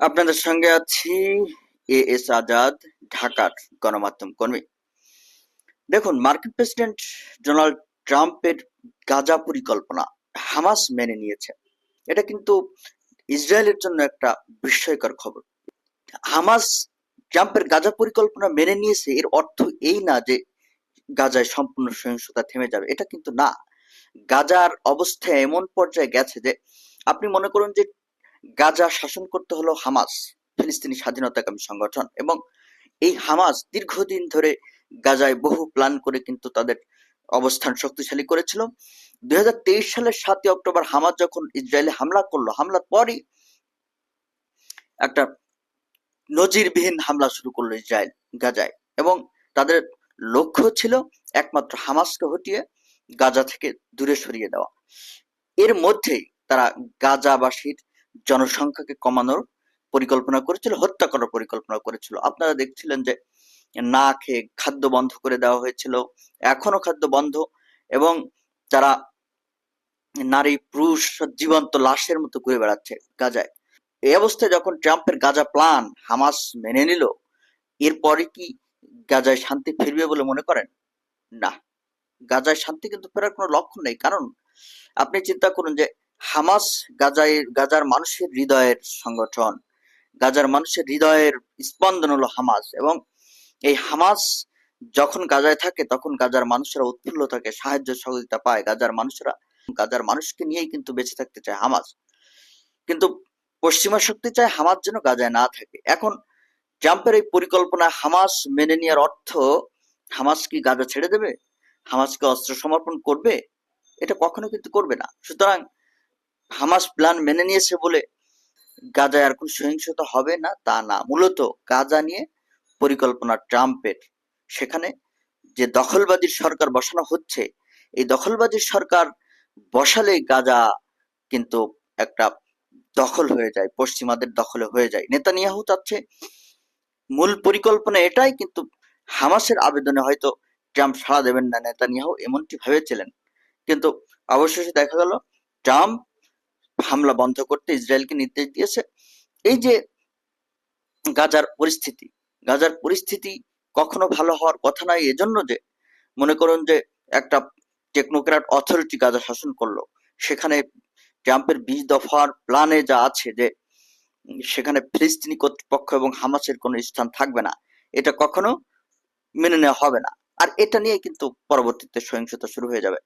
আপনাদের সঙ্গে আছি এএস আজাদ, ঢাকার গণমাধ্যম কর্মী। দেখুন, মার্কিন প্রেসিডেন্ট ডোনাল্ড ট্রাম্পের গাজা পরিকল্পনা হামাস মেনে নিয়েছে। এটা কিন্তু ইসরায়েলের জন্য একটা বিস্ময়কর খবর। হামাস ট্রাম্পের গাজা পরিকল্পনা মেনে নিয়েছে, এর অর্থ এই না যে গাজায় সম্পূর্ণ সহিংসতা থেমে যাবে। এটা কিন্তু না। গাজার অবস্থা এমন পর্যায়ে গেছে যে আপনি মনে করুন যে গাজা শাসন করতে হলো হামাস, ফিলিস্তিনি স্বাধীনতাকামী সংগঠন, এবং এই হামাস দীর্ঘদিন ধরে গাজায় বহু প্ল্যান করে কিন্তু তাদের অবস্থান শক্তিশালী করেছিল। 2023 সালের 7 অক্টোবর হামাস যখন ইসরায়েলে হামলা করলো, হামলার পরই একটা নজিরবিহীন হামলা শুরু করলো ইসরায়েল গাজায়, এবং তাদের লক্ষ্য ছিল একমাত্র হামাসকে হটিয়ে গাজা থেকে দূরে সরিয়ে দেওয়া। এর মধ্যেই তারা গাজাবাসীর জনসংখ্যাকে কমানোর পরিকল্পনা করেছিল, হত্যা করার পরিকল্পনা করেছিল। আপনারা দেখছিলেন যে না খেয়ে খাদ্য বন্ধ করে দেওয়া হয়েছিল, এখনো খাদ্য বন্ধ, এবং তারা নারী পুরুষ জীবন্ত লাশের মতো ঘুরে বেড়াচ্ছে গাজায়। এই অবস্থায় যখন ট্রাম্পের গাজা প্ল্যান হামাস মেনে নিল, এরপরে কি গাজায় শান্তি ফিরবে বলে মনে করেন? না, গাজায় শান্তি কিন্তু ফেরার কোনো লক্ষণ নেই। কারণ আপনি চিন্তা করুন যে হামাস গাজার মানুষের হৃদয়ের সংগঠন, গাজার মানুষের হৃদয়ের স্পন্দন হলো হামাস, এবং এই হামাস যখন গাজায় থাকে তখন গাজার মানুষেরা উৎফুল্ল থাকে, সাহায্য সহযোগিতা পায়। গাজার মানুষকে নিয়েই কিন্তু বেঁচে থাকতে চায় হামাস। কিন্তু পশ্চিমা শক্তি চায় হামাস যেন গাজায় না থাকে। এখন ট্রাম্পের এই পরিকল্পনা হামাস মেনে নেওয়ার অর্থ হামাস কি গাজা ছেড়ে দেবে? হামাস কি অস্ত্র সমর্পণ করবে? এটা কখনো কিন্তু করবে না। সুতরাং হামাস প্ল্যান মেনে নিয়েছে বলে গাজায় আর কোনো সহিংসতা হবে না তা না। মূলত গাজা নিয়ে পরিকল্পনা ট্রাম্পের। সেখানে যে দখলবাদীর সরকার বসানো হচ্ছে, এই দখলবাদীর সরকার বসালে গাজা কিন্তু একটা দখল হয়ে যায়, পশ্চিমাদের দখলে হয়ে যায়। নেতানিয়াহু চাচ্ছে, মূল পরিকল্পনা এটাই, কিন্তু হামাসের আবেদনে হয়তো ট্রাম্প সাড়া দেবেন না, নেতানিয়াহু এমনটি ভেবেছিলেন। কিন্তু অবশেষে দেখা গেল ট্রাম্প হামলা বন্ধ করতে ইসরায়েলকে নির্দেশ দিয়েছে। এই যে গাজার গাজার পরিস্থিতি কখনো ভালো হওয়ার কথা নয়, এজন্য যে মনে করুন যে একটা টেকনোক্র্যাট অথরিটি গাজা শাসন করলো, সেখানে ট্রাম্পের 20 দফার প্ল্যানে যা আছে যে সেখানে ফিলিস্তিনি কর্তৃপক্ষ এবং হামাসের কোনো স্থান থাকবে না, এটা কখনো মেনে নেওয়া হবে না। আর এটা নিয়ে কিন্তু পরবর্তীতে সহিংসতা শুরু হয়ে যাবে।